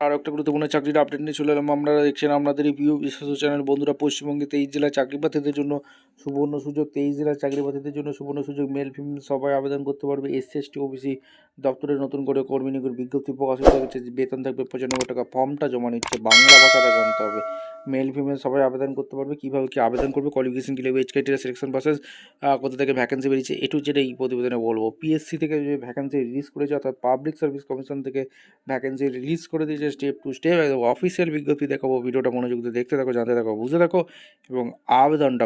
আরও একটা গুরুত্বপূর্ণ চাকরির আপডেট নিয়ে চলে এলাম। আমরা দেখছেন আপনাদের এই প্রিয় বিশ্বস্ত চ্যানেল বন্ধুরা। পশ্চিমবঙ্গে 23 জেলার চাকরি প্রার্থীদের জন্য সুবর্ণ সুযোগ। 23 জেলার চাকরি প্রার্থীদের জন্য সুবর্ণ সুযোগ। মেল ফিমেল সবাই আবেদন করতে পারবে। এসসি এসটি ওবিসি দপ্তরে নতুন করে কর্মী নিয়োগের বিজ্ঞপ্তি প্রকাশিত হয়েছে। বেতন থাকবে 95 টাকা। ফর্মটা জমা নিচ্ছে, বাংলা ভাষাটা জানতে হবে। মেল ফিমেল সবাই আবেদন করতে পারবে। কীভাবে কী আবেদন করবে, কোয়ালিফিকেশন কী লাগবে, এজ ক্রাইটেরিয়া, সিলেকশন প্রসেস, কোথা থেকে ভ্যাকেন্সি বেরিয়েছে, যেটা এই প্রতিবেদনে বলবো। পিএসসি থেকে যে ভ্যাকেন্সি রিলিজ করেছে, অর্থাৎ পাবলিক সার্ভিস কমিশন থেকে ভ্যাকেন্সি রিলিজ করে দিয়েছে। স্টেপ টু স্টেপ একদম অফিসিয়াল বিজ্ঞপ্তি দেখাবো। ভিডিওটা মনোযোগ দিয়ে দেখতে থাকো, জানতে থাকো, বুঝতে থাকো এবং আবেদনটা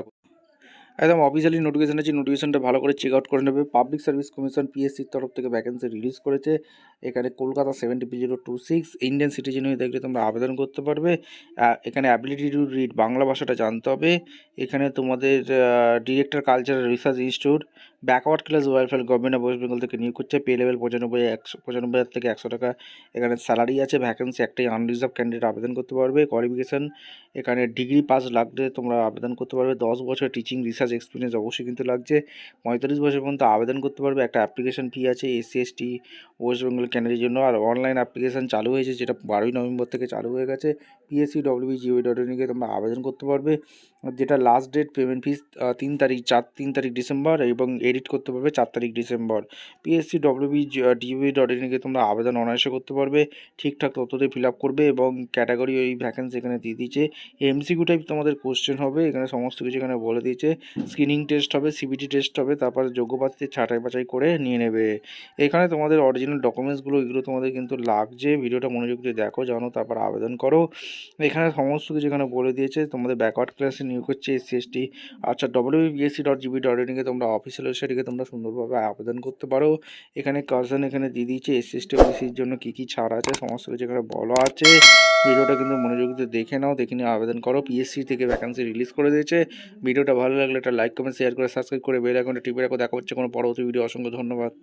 একদম অফিসিয়ালি নোটিফিকেশন আছে। নোটিফিকেশনটা ভালো করে চেক আউট করে নেবে। পাবলিক সার্ভিস কমিশন পিএসসির তরফ থেকে ভ্যাকেন্সি রিলিজ করেছে। এখানে কলকাতা 70P026 ইন্ডিয়ান সিটিজেন হয়ে দেখলে তোমরা আবেদন করতে পারবে। এখানে অ্যাবিলিটি টু রিড, বাংলা ভাষাটা জানতে হবে। এখানে তোমাদের director cultural research institute, backward class welfare, government of West Bengal থেকে নিয়োগ করছে। পে লেভেল 95,000 থেকে 100 টাকা এখানে স্যালারি আছে। ভ্যাকেন্সি একটাই, আনরিজার্ভ ক্যান্ডিডেট আবেদন করতে পারবে। কোয়ালিফিকেশান এখানে ডিগ্রি পাস লাগলে তোমরা আবেদন করতে পারবে। 10 বছর টিচিং রিসার্চ এক্সপিরিয়েন্স অবশ্যই কিন্তু লাগছে। 45 বছর পর্যন্ত আবেদন করতে পারবে। একটা অ্যাপ্লিকেশন ফি আছে এসসি এসটি ওয়েস্ট বেঙ্গল ক্যান্ডিডেটের জন্য। আর অনলাইন অ্যাপ্লিকেশান চালু হয়েছে, যেটা 12ই নভেম্বর থেকে চালু হয়ে গেছে। পিএসসি www.gov.in গিয়ে তোমরা আবেদন করতে পারবে। যেটা লাস্ট ডেট পেমেন্ট ফিস 3 তারিখ ডিসেম্বর এবং এডিট করতে পারবে 4 তারিখ ডিসেম্বর। পিএসসি www.gov.in গিয়ে তোমরা আবেদন অনায়াসে করতে পারবে। ঠিকঠাক তথ্যতে ফিল আপ করবে এবং ক্যাটাগরি ওই ভ্যাকেন্সি এখানে দিয়ে দিয়েছে। এমসিকিউ টাইপ তোমাদের কোশ্চেন হবে, এখানে সমস্ত কিছু এখানে বলে দিয়েছে। স্ক্রিনিং টেস্ট হবে, সিবিটি টেস্ট হবে, তারপর যোগ্য প্রার্থীদের ছাঁটাই বাছাই করে নিয়ে নেবে। এখানে তোমাদের অরিজিনাল ডকুমেন্টসগুলো এগুলো তোমাদের কিন্তু লাগছে। ভিডিওটা মনোযোগ দিয়ে দেখো, জানো, তারপর আবেদন করো। এখানে সমস্ত কিছু এখানে বলে দিয়েছে। তোমাদের ব্যাকওয়ার্ড ক্লাসে নিয়োগ করছে এসসি এসটি। আচ্ছা, www.bsc.gv.in তোমরা অফিসিয়াল ওয়েবসাইটে তোমরা সুন্দরভাবে আবেদন করতে পারো। এখানে কার্জন এখানে দিয়ে দিয়েছে এসসি এসটি ওবিসির জন্য কী কী ছাড় আছে, সমস্ত কিছু এখানে বলা আছে। ভিডিওটা কিন্তু মনোযোগ দিয়ে দেখে নাও, দেখে নিয়ে আবেদন করো। পিএসসি থেকে ভ্যাকেন্সি রিলিজ করে দিয়েছে। ভিডিওটা ভালো লাগলে একটা লাইক কমেন্ট শেয়ার করে সাবস্ক্রাইব করে বেল আইকনটা টিপে রাখো। দেখা হচ্ছে কোনো পরবর্তী ভিডিও। অসংখ্য ধন্যবাদ।